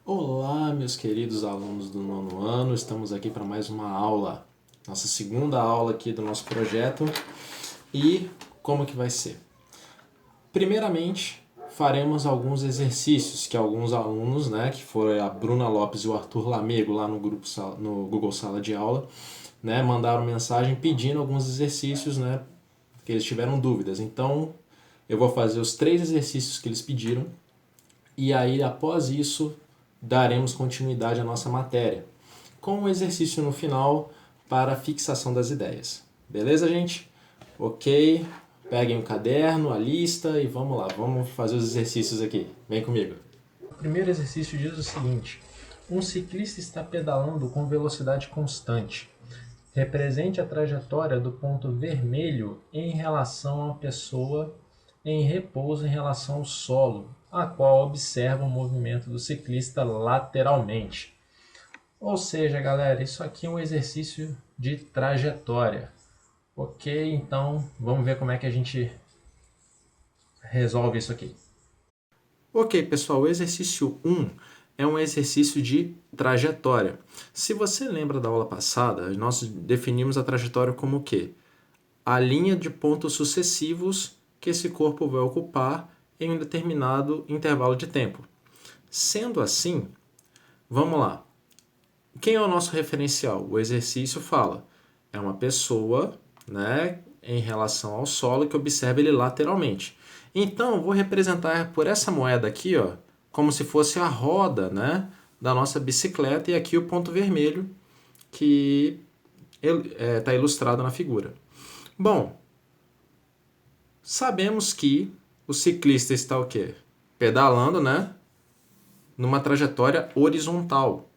Olá, meus queridos alunos do nono ano, estamos aqui para mais uma aula, nossa segunda aula aqui do nosso projeto. E como que vai ser? Primeiramente, faremos alguns exercícios que alguns alunos, que foram a Bruna Lopes e o Arthur Lamego lá no grupo no Google Sala de Aula, mandaram mensagem pedindo alguns exercícios, que eles tiveram dúvidas. Então, eu vou fazer os 3 exercícios que eles pediram e aí após isso daremos continuidade à nossa matéria, com um exercício no final para a fixação das ideias. Beleza, gente? Ok, peguem o caderno, a lista e vamos lá, vamos fazer os exercícios aqui. Vem comigo. O primeiro exercício diz o seguinte: um ciclista está pedalando com velocidade constante. Represente a trajetória do ponto vermelho em relação a uma pessoa em repouso em relação ao solo, a qual observa o movimento do ciclista lateralmente. Ou seja, galera, isso aqui é um exercício de trajetória. Ok, então vamos ver como é que a gente resolve isso aqui. Ok, pessoal, o exercício 1 é um exercício de trajetória. Se você lembra da aula passada, nós definimos a trajetória como o quê? A linha de pontos sucessivos que esse corpo vai ocupar em um determinado intervalo de tempo. Sendo assim, vamos lá. Quem é o nosso referencial? O exercício fala, é uma pessoa, em relação ao solo que observa ele lateralmente. Então, eu vou representar por essa moeda aqui, como se fosse a roda, da nossa bicicleta, e aqui o ponto vermelho que está ilustrado na figura. Bom, sabemos que o ciclista está o quê? Pedalando, numa trajetória horizontal.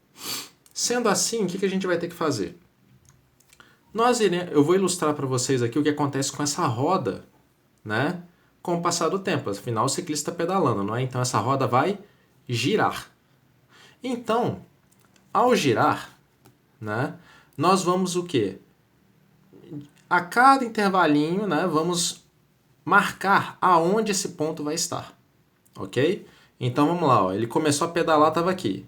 Sendo assim, o que a gente vai ter que fazer? Eu vou ilustrar para vocês aqui o que acontece com essa roda, com o passar do tempo. Afinal, o ciclista está pedalando, não é? Então, essa roda vai girar. Então, ao girar, nós vamos o quê? A cada intervalinho, vamos marcar aonde esse ponto vai estar, ok? Então vamos lá, ele começou a pedalar, estava aqui.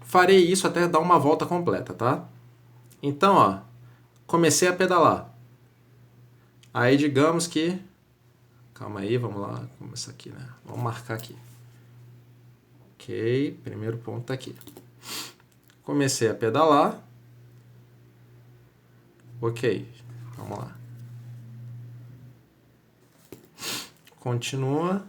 Farei isso até dar uma volta completa, tá? Então, comecei a pedalar. Aí digamos que... Calma aí, vamos lá, começar aqui, Vamos marcar aqui. Ok, primeiro ponto está aqui. Comecei a pedalar. Ok, vamos lá. Continua.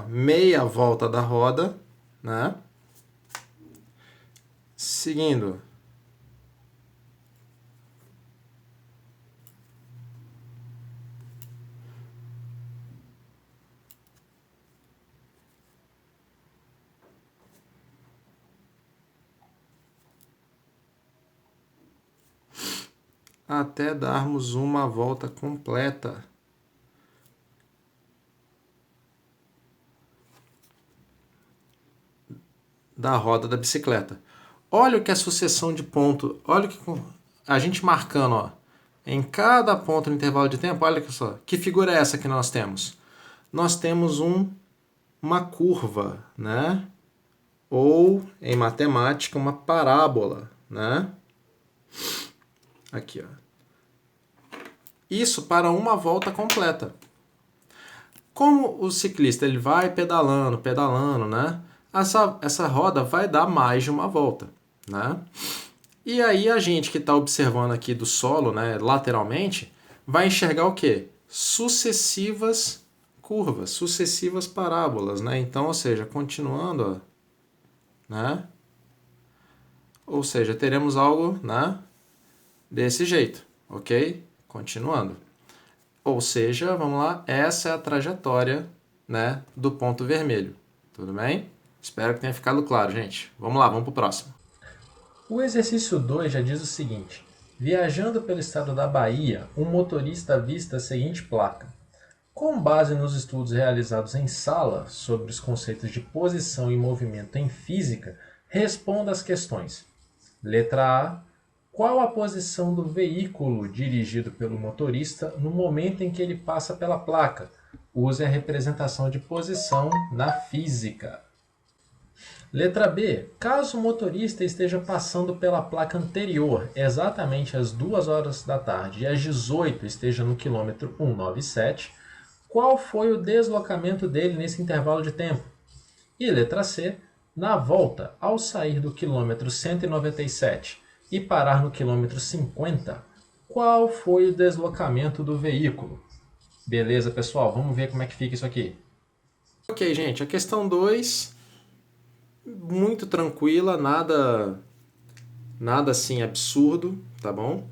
Meia volta da roda, Seguindo. Até darmos uma volta completa. Da roda da bicicleta. Olha o que é a sucessão de ponto. Olha o que a gente marcando, em cada ponto no intervalo de tempo. Olha só, que figura é essa que nós temos? Nós temos uma curva, Ou em matemática uma parábola, Aqui, Isso para uma volta completa. Como o ciclista ele vai pedalando, essa roda vai dar mais de uma volta, E aí a gente que está observando aqui do solo, lateralmente, vai enxergar o quê? Sucessivas curvas, sucessivas parábolas, Então, ou seja, continuando, Ou seja, teremos algo, desse jeito, ok? Continuando. Ou seja, vamos lá, essa é a trajetória, do ponto vermelho. Tudo bem? Espero que tenha ficado claro, gente. Vamos lá, vamos para o próximo. O exercício 2 já diz o seguinte: viajando pelo estado da Bahia, um motorista avista a seguinte placa: Com base nos estudos realizados em sala sobre os conceitos de posição e movimento em física, responda as questões. Letra A. Qual a posição do veículo dirigido pelo motorista no momento em que ele passa pela placa? Use a representação de posição na física. Letra B. Caso o motorista esteja passando pela placa anterior exatamente às 2 horas da tarde e às 18 esteja no quilômetro 197, qual foi o deslocamento dele nesse intervalo de tempo? E letra C. Na volta, ao sair do quilômetro 197 e parar no quilômetro 50, qual foi o deslocamento do veículo? Beleza, pessoal? Vamos ver como é que fica isso aqui. Ok, gente. A questão 2, muito tranquila, nada assim absurdo, tá bom?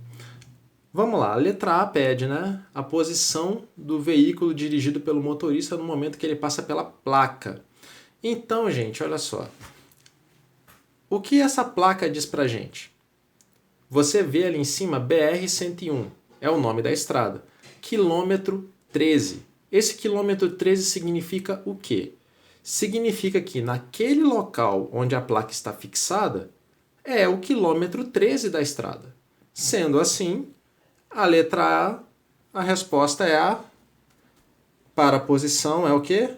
Vamos lá, a letra A pede, né? A posição do veículo dirigido pelo motorista no momento que ele passa pela placa. Então, gente, olha só. O que essa placa diz pra gente? Você vê ali em cima BR-101, é o nome da estrada. Quilômetro 13. Esse quilômetro 13 significa o quê? Significa que naquele local onde a placa está fixada é o quilômetro 13 da estrada. Sendo assim, a letra A, a resposta é A. Para a posição é o quê?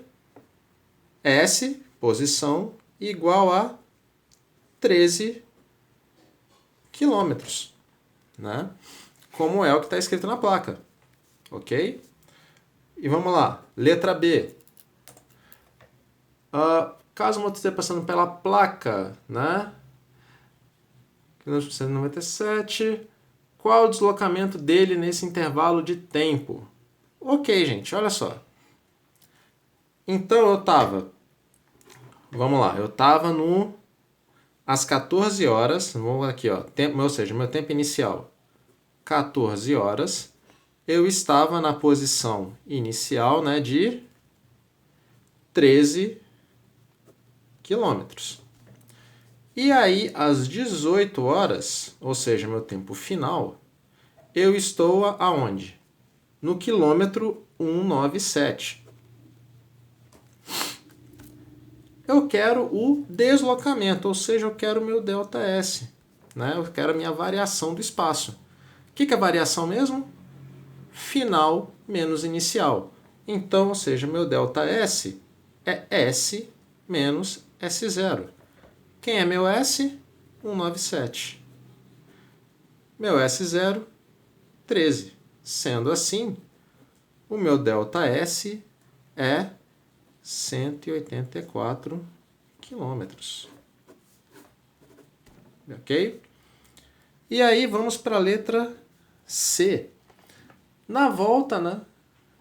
S, posição, igual a 13 quilômetros, né? Como é o que está escrito na placa, ok? E vamos lá, letra B. Caso o motorista esteja passando pela placa, né? 197, qual o deslocamento dele nesse intervalo de tempo? Ok, gente, olha só. Então eu estava, vamos lá, eu estava às 14 horas, vamos aqui, ó, tempo, ou seja, meu tempo inicial, 14 horas, eu estava na posição inicial, né, de 13 quilômetros. E aí, às 18 horas, ou seja, meu tempo final, eu estou aonde? No quilômetro 197. Eu quero o deslocamento, ou seja, eu quero o meu ΔS, né? Eu quero a minha variação do espaço. O que é variação mesmo? Final menos inicial. Então, ou seja, meu ΔS é S menos S0. Quem é meu S? 197. Meu S0, 13. Sendo assim, o meu ΔS é 184 quilômetros. Ok? E aí vamos para a letra C. Na volta, né,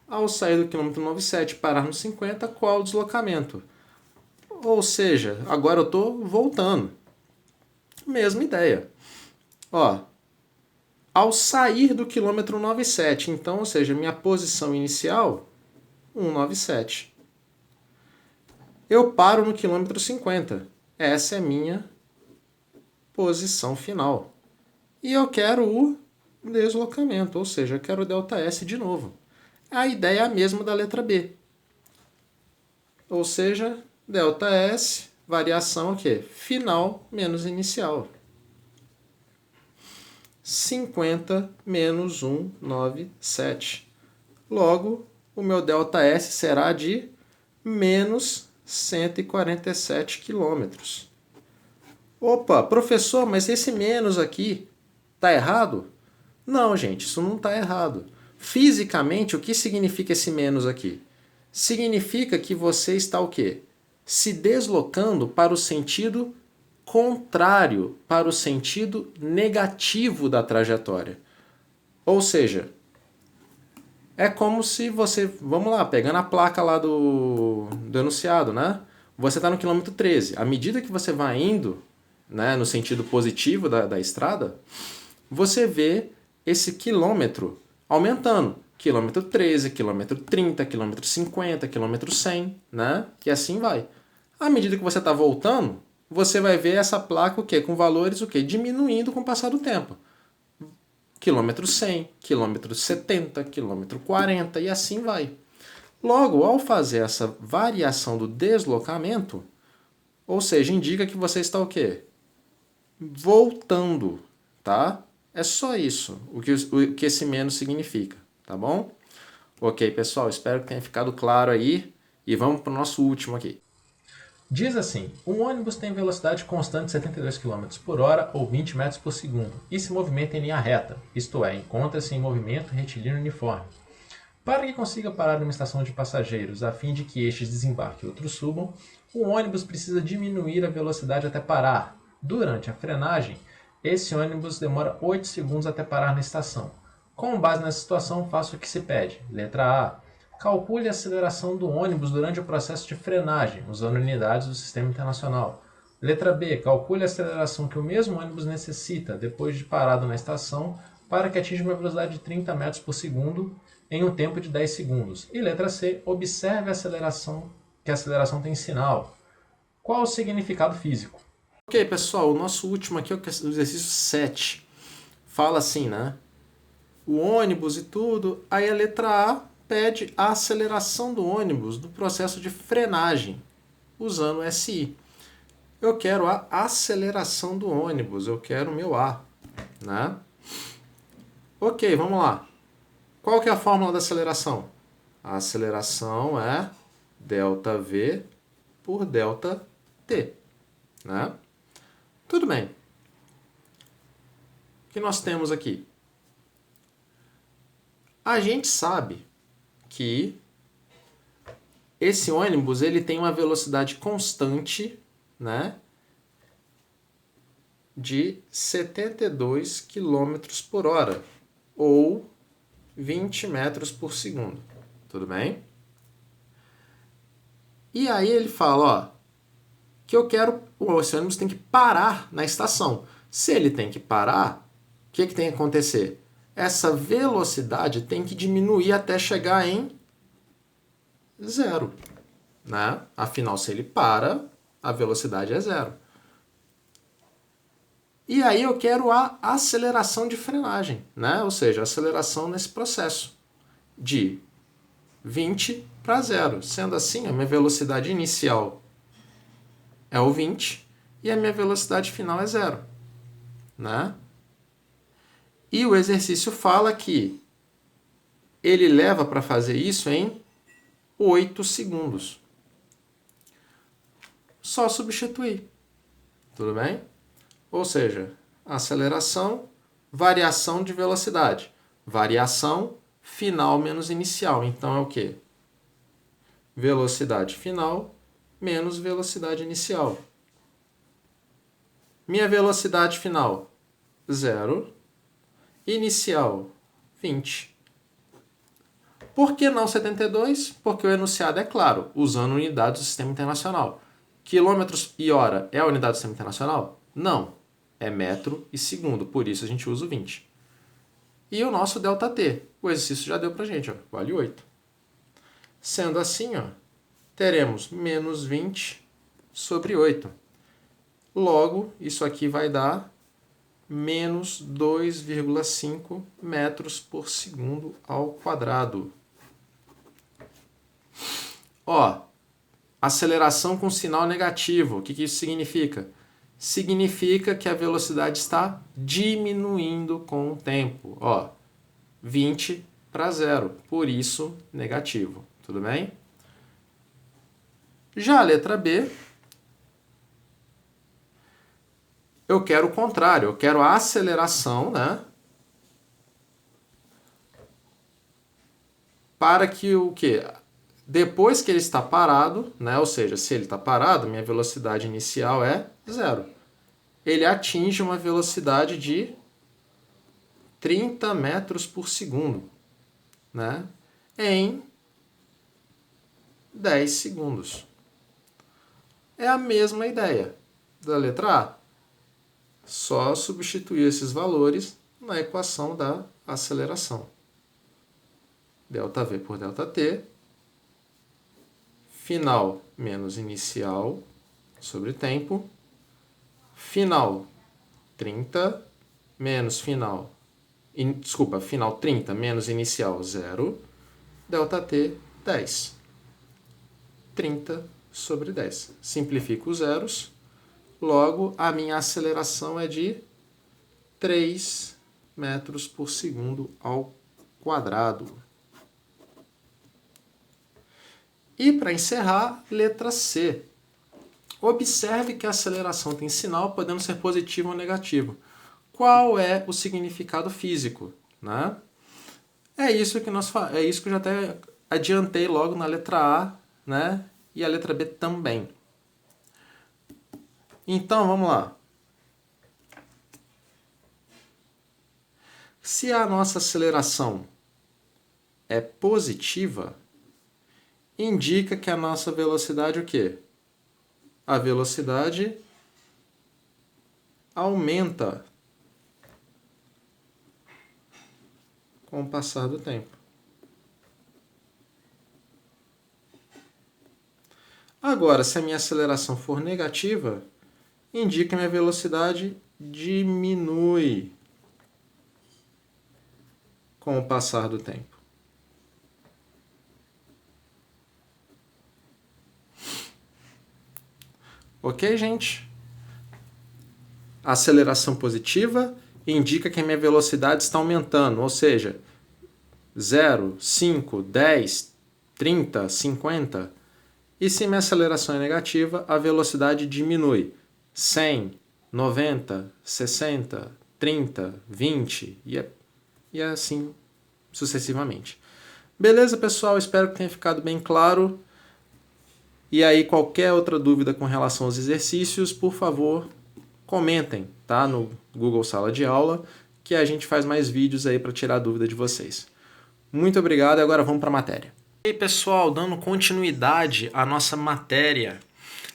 ao sair do quilômetro 97 e parar no 50, qual o deslocamento? Ou seja, agora eu estou voltando. Mesma ideia. Ó, ao sair do quilômetro 97, então, ou seja, minha posição inicial, 197. Eu paro no quilômetro 50. Essa é minha posição final. E eu quero o deslocamento, ou seja, eu quero o ΔS de novo. A ideia é a mesma da letra B. Ou seja, ΔS, variação o quê? Final menos inicial. 50 menos 197. Logo, o meu ΔS será de menos 147 quilômetros. Opa, professor, mas esse menos aqui está errado? Não, gente, isso não está errado. Fisicamente, o que significa esse menos aqui? Significa que você está o quê? Se deslocando para o sentido contrário, para o sentido negativo da trajetória. Ou seja, é como se você, vamos lá, pegando a placa lá do enunciado, né? Você está no quilômetro 13. À medida que você vai indo, né, no sentido positivo da estrada, você vê esse quilômetro aumentando. Quilômetro 13, quilômetro 30, quilômetro 50, quilômetro 100, né? E assim vai. À medida que você está voltando, você vai ver essa placa o quê? Com valores o quê? Diminuindo com o passar do tempo. Quilômetro 100, quilômetro 70, quilômetro 40 e assim vai. Logo, ao fazer essa variação do deslocamento, ou seja, indica que você está o quê? Voltando, tá? É só isso o que esse menos significa, tá bom? Ok, pessoal, espero que tenha ficado claro aí. E vamos para o nosso último aqui. Diz assim, um ônibus tem velocidade constante de 72 km por hora ou 20 metros por segundo e se movimenta em linha reta, isto é, encontra-se em movimento retilíneo uniforme. Para que consiga parar numa estação de passageiros a fim de que estes desembarquem e outros subam, o ônibus precisa diminuir a velocidade até parar. Durante a frenagem, esse ônibus demora 8 segundos até parar na estação. Com base nessa situação, faça o que se pede. Letra A. Calcule a aceleração do ônibus durante o processo de frenagem, usando unidades do Sistema Internacional. Letra B. Calcule a aceleração que o mesmo ônibus necessita depois de parado na estação para que atinja uma velocidade de 30 metros por segundo em um tempo de 10 segundos. E letra C. Observe a aceleração, que a aceleração tem sinal. Qual o significado físico? Ok, pessoal, o nosso último aqui é o exercício 7. Fala assim, né? O ônibus e tudo. Aí a letra A pede a aceleração do ônibus no processo de frenagem, usando o SI. Eu quero a aceleração do ônibus, eu quero o meu A, né? Ok, vamos lá. Qual que é a fórmula da aceleração? A aceleração é ΔV por ΔT, né? Tudo bem. O que nós temos aqui? A gente sabe que esse ônibus ele tem uma velocidade constante, né, de 72 km por hora, ou 20 metros por segundo. Tudo bem? E aí ele fala, ó, que eu quero, esse ônibus tem que parar na estação. Se ele tem que parar, o que tem que acontecer? Essa velocidade tem que diminuir até chegar em zero, né? Afinal, se ele para, a velocidade é zero. E aí eu quero a aceleração de frenagem, né? Ou seja, a aceleração nesse processo de 20 para zero. Sendo assim, a minha velocidade inicial é o 20 e a minha velocidade final é zero, né? E o exercício fala que ele leva para fazer isso em 8 segundos. Só substituir. Tudo bem? Ou seja, aceleração, variação de velocidade. Variação final menos inicial. Então é o quê? Velocidade final menos velocidade inicial. Minha velocidade final, 0. Inicial, 20. Por que não 72? Porque o enunciado é claro, usando unidades do Sistema Internacional. Quilômetros e hora é a unidade do Sistema Internacional? Não. É metro e segundo, por isso a gente usa o 20. E o nosso ΔT, o exercício já deu pra gente, ó, vale 8. Sendo assim, ó, teremos menos 20 sobre 8. Logo, isso aqui vai dar menos 2,5 metros por segundo ao quadrado. Ó, aceleração com sinal negativo. O que isso significa? Significa que a velocidade está diminuindo com o tempo. Ó, 20 para 0, por isso negativo. Tudo bem? Já a letra B, eu quero o contrário, eu quero a aceleração, né? Para que o quê? Depois que ele está parado, né? Ou seja, se ele está parado, minha velocidade inicial é 0. Ele atinge uma velocidade de 30 metros por segundo, né? Em 10 segundos. É a mesma ideia da letra A. Só substituir esses valores na equação da aceleração. ΔV por ΔT, final menos inicial sobre tempo, final 30 menos final, final 30 menos inicial 0, ΔT 10. 30/10. Simplifico os zeros, logo a minha aceleração é de 3 metros por segundo ao quadrado. E para encerrar, letra C. Observe que a aceleração tem sinal podendo ser positivo ou negativo. Qual é o significado físico, né? É isso que eu já até adiantei logo na letra A, né? E a letra B também. Então, vamos lá. Se a nossa aceleração é positiva, indica que a nossa velocidade o quê? A velocidade aumenta com o passar do tempo. Agora, se a minha aceleração for negativa, indica que a minha velocidade diminui com o passar do tempo. Ok, gente? A aceleração positiva indica que a minha velocidade está aumentando, ou seja, 0, 5, 10, 30, 50. E se minha aceleração é negativa, a velocidade diminui. 100, 90, 60, 30, 20 e assim sucessivamente. Beleza, pessoal? Espero que tenha ficado bem claro. E aí, qualquer outra dúvida com relação aos exercícios, por favor, comentem, tá? No Google Sala de Aula, que a gente faz mais vídeos aí para tirar a dúvida de vocês. Muito obrigado e agora vamos para a matéria. E aí, pessoal, dando continuidade à nossa matéria,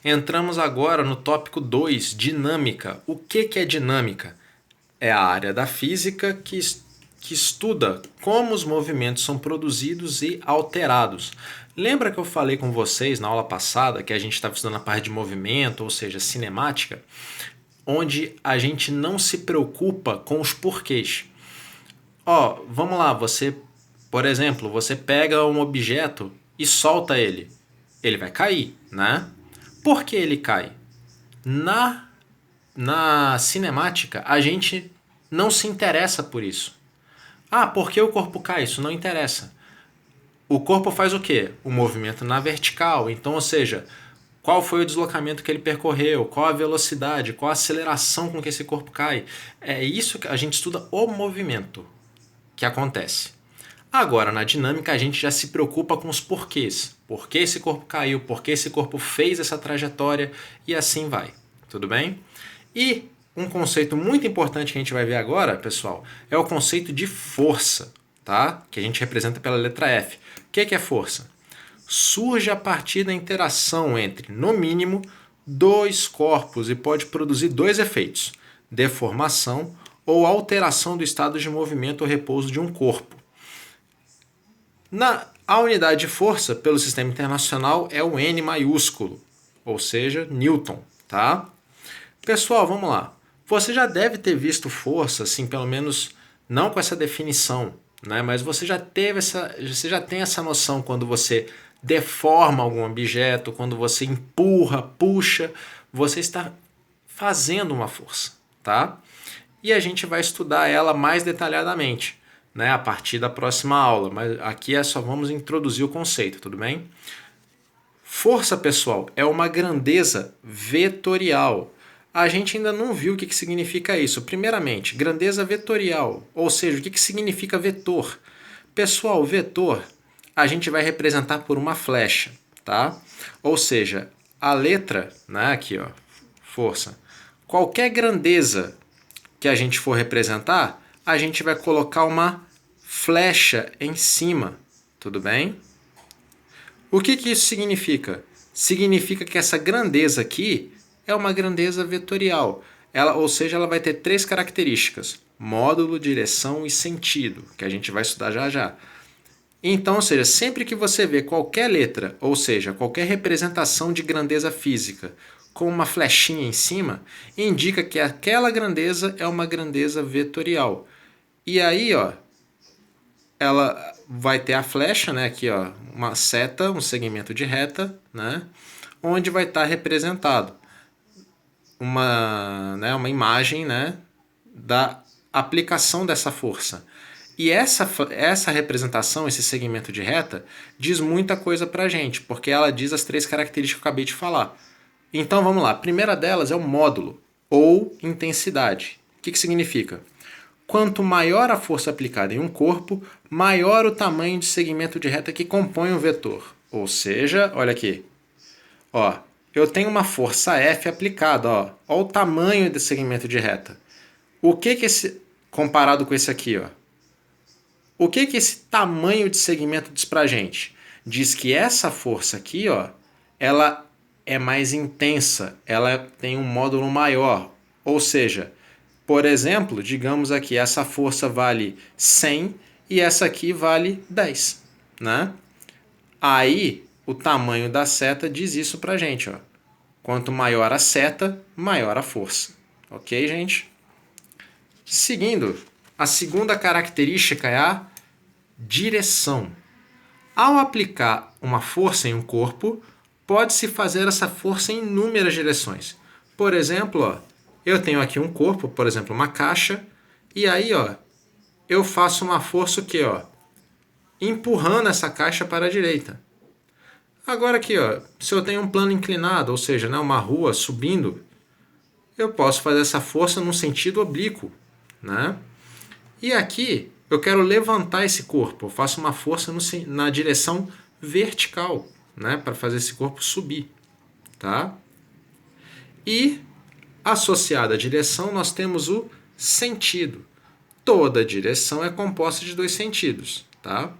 entramos agora no tópico 2, dinâmica. O que é dinâmica? É a área da física que estuda como os movimentos são produzidos e alterados. Lembra que eu falei com vocês na aula passada que a gente estava estudando a parte de movimento, ou seja, cinemática, onde a gente não se preocupa com os porquês. Vamos lá, por exemplo, você pega um objeto e solta ele. Ele vai cair, né? Por que ele cai? Na cinemática, a gente não se interessa por isso. Por que o corpo cai? Isso não interessa. O corpo faz o quê? O movimento na vertical. Então, ou seja, qual foi o deslocamento que ele percorreu, qual a velocidade, qual a aceleração com que esse corpo cai. É isso que a gente estuda, o movimento que acontece. Agora, na dinâmica, a gente já se preocupa com os porquês. Por que esse corpo caiu, por que esse corpo fez essa trajetória e assim vai. Tudo bem? E um conceito muito importante que a gente vai ver agora, pessoal, é o conceito de força, tá? Que a gente representa pela letra F. O que é força? Surge a partir da interação entre, no mínimo, dois corpos e pode produzir dois efeitos: deformação ou alteração do estado de movimento ou repouso de um corpo. A unidade de força pelo sistema internacional é o N maiúsculo, ou seja, Newton, tá? Pessoal, vamos lá. Você já deve ter visto força, assim, pelo menos não com essa definição, né? Mas você já tem essa noção quando você deforma algum objeto, quando você empurra, puxa, você está fazendo uma força, tá? E a gente vai estudar ela mais detalhadamente, né, a partir da próxima aula, mas aqui só vamos introduzir o conceito, tudo bem? Força, pessoal, é uma grandeza vetorial. A gente ainda não viu o que significa isso. Primeiramente, grandeza vetorial, ou seja, o que significa vetor? Pessoal, vetor a gente vai representar por uma flecha, tá? Ou seja, a letra, né, aqui, ó, força, qualquer grandeza que a gente for representar, a gente vai colocar uma flecha em cima, tudo bem? O que isso significa? Significa que essa grandeza aqui é uma grandeza vetorial. Ou seja, ela vai ter três características: módulo, direção e sentido, que a gente vai estudar já já. Então, ou seja, sempre que você vê qualquer letra, ou seja, qualquer representação de grandeza física com uma flechinha em cima, indica que aquela grandeza é uma grandeza vetorial. E aí, ó, ela vai ter a flecha, né, aqui, ó, uma seta, um segmento de reta, né, onde vai estar representado uma imagem, né, da aplicação dessa força. E essa representação, esse segmento de reta, diz muita coisa para a gente, porque ela diz as 3 características que eu acabei de falar. Então vamos lá, a primeira delas é o módulo, ou intensidade. O que significa? Quanto maior a força aplicada em um corpo, maior o tamanho de segmento de reta que compõe o vetor. Ou seja, olha aqui, ó, eu tenho uma força F aplicada, ó o tamanho desse segmento de reta. O que esse, comparado com esse aqui, ó, o que esse tamanho de segmento diz pra gente? Diz que essa força aqui, ó, ela é mais intensa, ela tem um módulo maior. Ou seja, por exemplo, digamos aqui, essa força vale 100 e essa aqui vale 10, né? Aí, o tamanho da seta diz isso pra gente, ó. Quanto maior a seta, maior a força. Ok, gente? Seguindo, a segunda característica é a direção. Ao aplicar uma força em um corpo, pode-se fazer essa força em inúmeras direções. Por exemplo, ó, eu tenho aqui um corpo, por exemplo, uma caixa, e aí, ó, eu faço uma força o quê, ó? Empurrando essa caixa para a direita. Agora aqui, ó, se eu tenho um plano inclinado, ou seja, né, uma rua subindo, eu posso fazer essa força num sentido oblíquo, né? E aqui eu quero levantar esse corpo, eu faço uma força na direção vertical, né, para fazer esse corpo subir, tá? E associado à direção nós temos o sentido. Toda direção é composta de 2 sentidos, tá?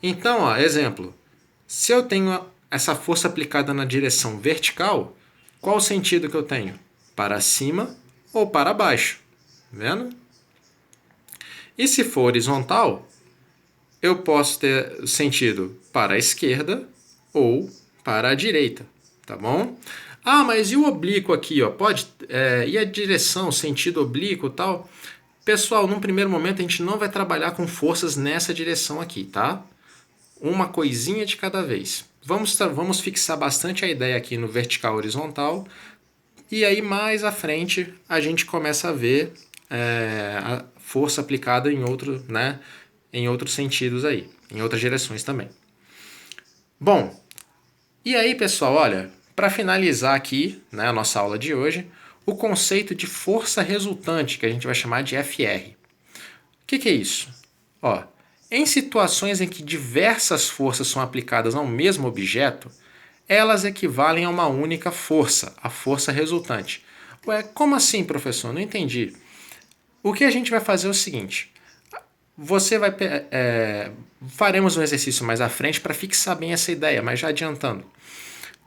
Então, ó, exemplo, se eu tenho essa força aplicada na direção vertical, qual o sentido que eu tenho? Para cima ou para baixo, vendo? E se for horizontal, eu posso ter sentido para a esquerda ou para a direita, tá bom? Ah, mas e o oblíquo aqui, ó? E a direção, sentido oblíquo e tal? Pessoal, num primeiro momento a gente não vai trabalhar com forças nessa direção aqui, tá? Uma coisinha de cada vez. Vamos fixar bastante a ideia aqui no vertical horizontal. E aí mais à frente a gente começa a ver a força aplicada em outros sentidos aí, em outras direções também. Bom, e aí pessoal, olha, para finalizar aqui, né, a nossa aula de hoje, o conceito de força resultante, que a gente vai chamar de FR. O que é isso? Ó, em situações em que diversas forças são aplicadas ao mesmo objeto, elas equivalem a uma única força, a força resultante. Ué, como assim, professor? Não entendi. O que a gente vai fazer é o seguinte: faremos um exercício mais à frente para fixar bem essa ideia, mas já adiantando.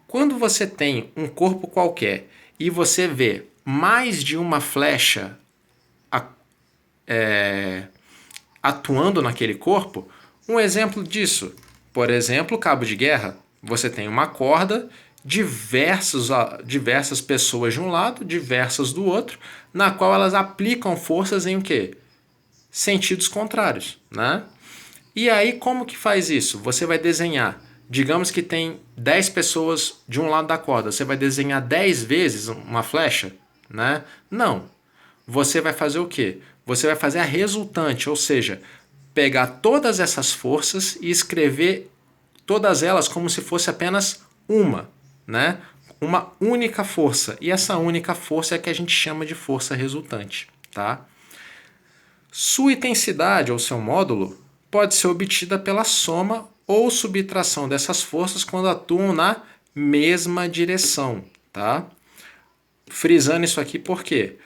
Quando você tem um corpo qualquer e você vê mais de uma flecha atuando naquele corpo, um exemplo disso, por exemplo, cabo de guerra. Você tem uma corda, diversas pessoas de um lado, diversas do outro, na qual elas aplicam forças em o quê? Sentidos contrários, né? E aí como que faz isso? Você vai desenhar, digamos que tem 10 pessoas de um lado da corda, você vai desenhar 10 vezes uma flecha, né? Não. Você vai fazer o quê? Você vai fazer a resultante, ou seja, pegar todas essas forças e escrever todas elas como se fosse apenas uma, né? Uma única força. E essa única força é a que a gente chama de força resultante, tá? Sua intensidade ou seu módulo pode ser obtida pela soma ou subtração dessas forças quando atuam na mesma direção, tá? Frisando isso aqui por quê?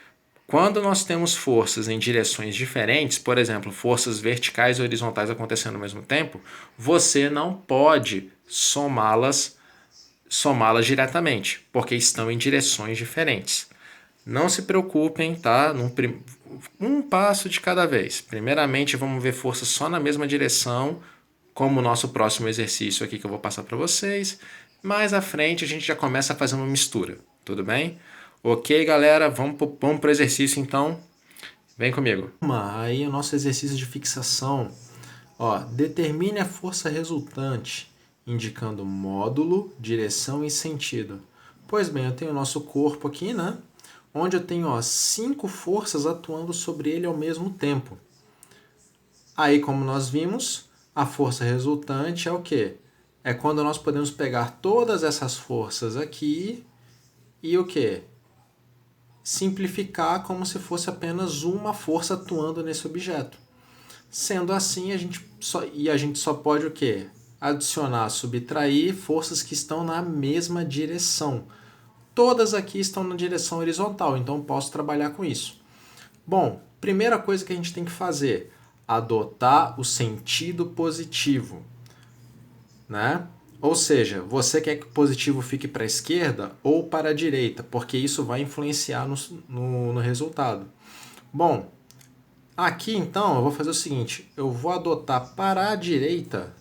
Quando nós temos forças em direções diferentes, por exemplo, forças verticais e horizontais acontecendo ao mesmo tempo, você não pode somá-las diretamente, porque estão em direções diferentes. Não se preocupem, tá? Um passo de cada vez. Primeiramente, vamos ver forças só na mesma direção, como o nosso próximo exercício aqui que eu vou passar para vocês. Mais à frente, a gente já começa a fazer uma mistura, tudo bem? Ok, galera, vamos para o exercício então. Vem comigo. Aí o nosso exercício de fixação Ó, determine a força resultante, indicando módulo, direção e sentido. Pois bem, eu tenho o nosso corpo aqui, né? Onde eu tenho, ó, 5 forças atuando sobre ele ao mesmo tempo. Aí, como nós vimos, a força resultante é o quê? É quando nós podemos pegar todas essas forças aqui e o quê? Simplificar como se fosse apenas uma força atuando nesse objeto. Sendo assim, a gente só pode o quê? Adicionar, subtrair forças que estão na mesma direção. Todas aqui estão na direção horizontal, então posso trabalhar com isso. Bom, primeira coisa que a gente tem que fazer, adotar o sentido positivo, né? Ou seja, você quer que o positivo fique para a esquerda ou para a direita, porque isso vai influenciar no resultado. Bom, aqui então eu vou fazer o seguinte, eu vou adotar para a direita,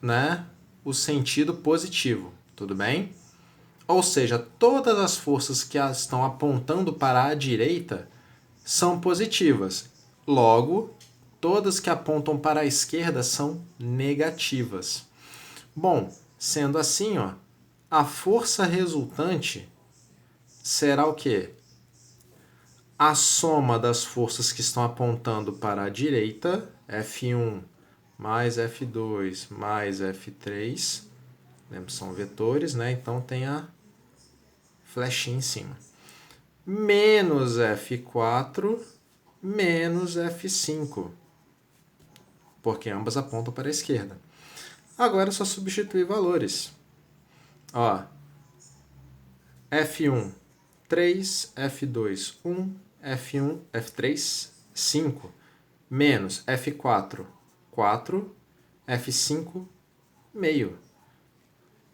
né, o sentido positivo, tudo bem? Ou seja, todas as forças que estão apontando para a direita são positivas. Logo, todas que apontam para a esquerda são negativas. Bom, sendo assim, ó, a força resultante será o quê? A soma das forças que estão apontando para a direita, F1 mais F2 mais F3, lembra que são vetores, né? Então tem a flechinha em cima. Menos F4 menos F5, porque ambas apontam para a esquerda. Agora é só substituir valores. Ó, F1, 3, F2, 1, F1, F3, 5, menos F4, 4, F5, meio.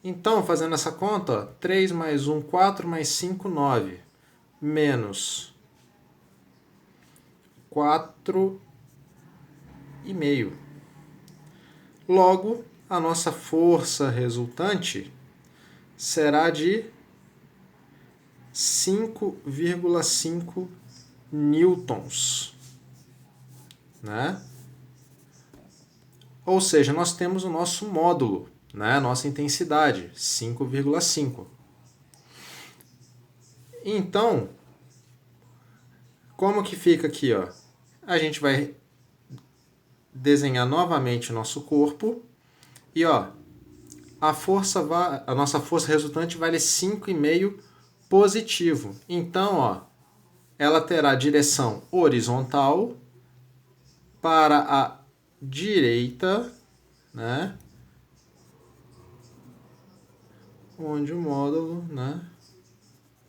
Então, fazendo essa conta, ó, 3 mais 1, 4 mais 5, 9, menos 4 e meio. Logo, a nossa força resultante será de 5,5 newtons, né? Ou seja, nós temos o nosso módulo, né? A nossa intensidade, 5,5. Então, como que fica aqui, ó? A gente vai desenhar novamente o nosso corpo e, ó, a nossa força resultante vale 5,5 positivo. Então, ó, ela terá direção horizontal para a direita, né? Onde o módulo, né?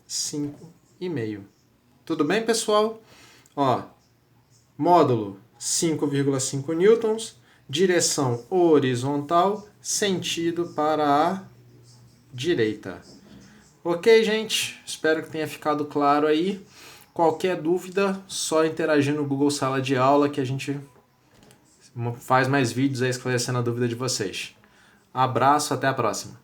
5,5. Tudo bem, pessoal? Ó, módulo 5,5 newtons, direção horizontal, sentido para a direita. Ok, gente? Espero que tenha ficado claro aí. Qualquer dúvida, só interagir no Google Sala de Aula que a gente faz mais vídeos aí esclarecendo a dúvida de vocês. Abraço, até a próxima.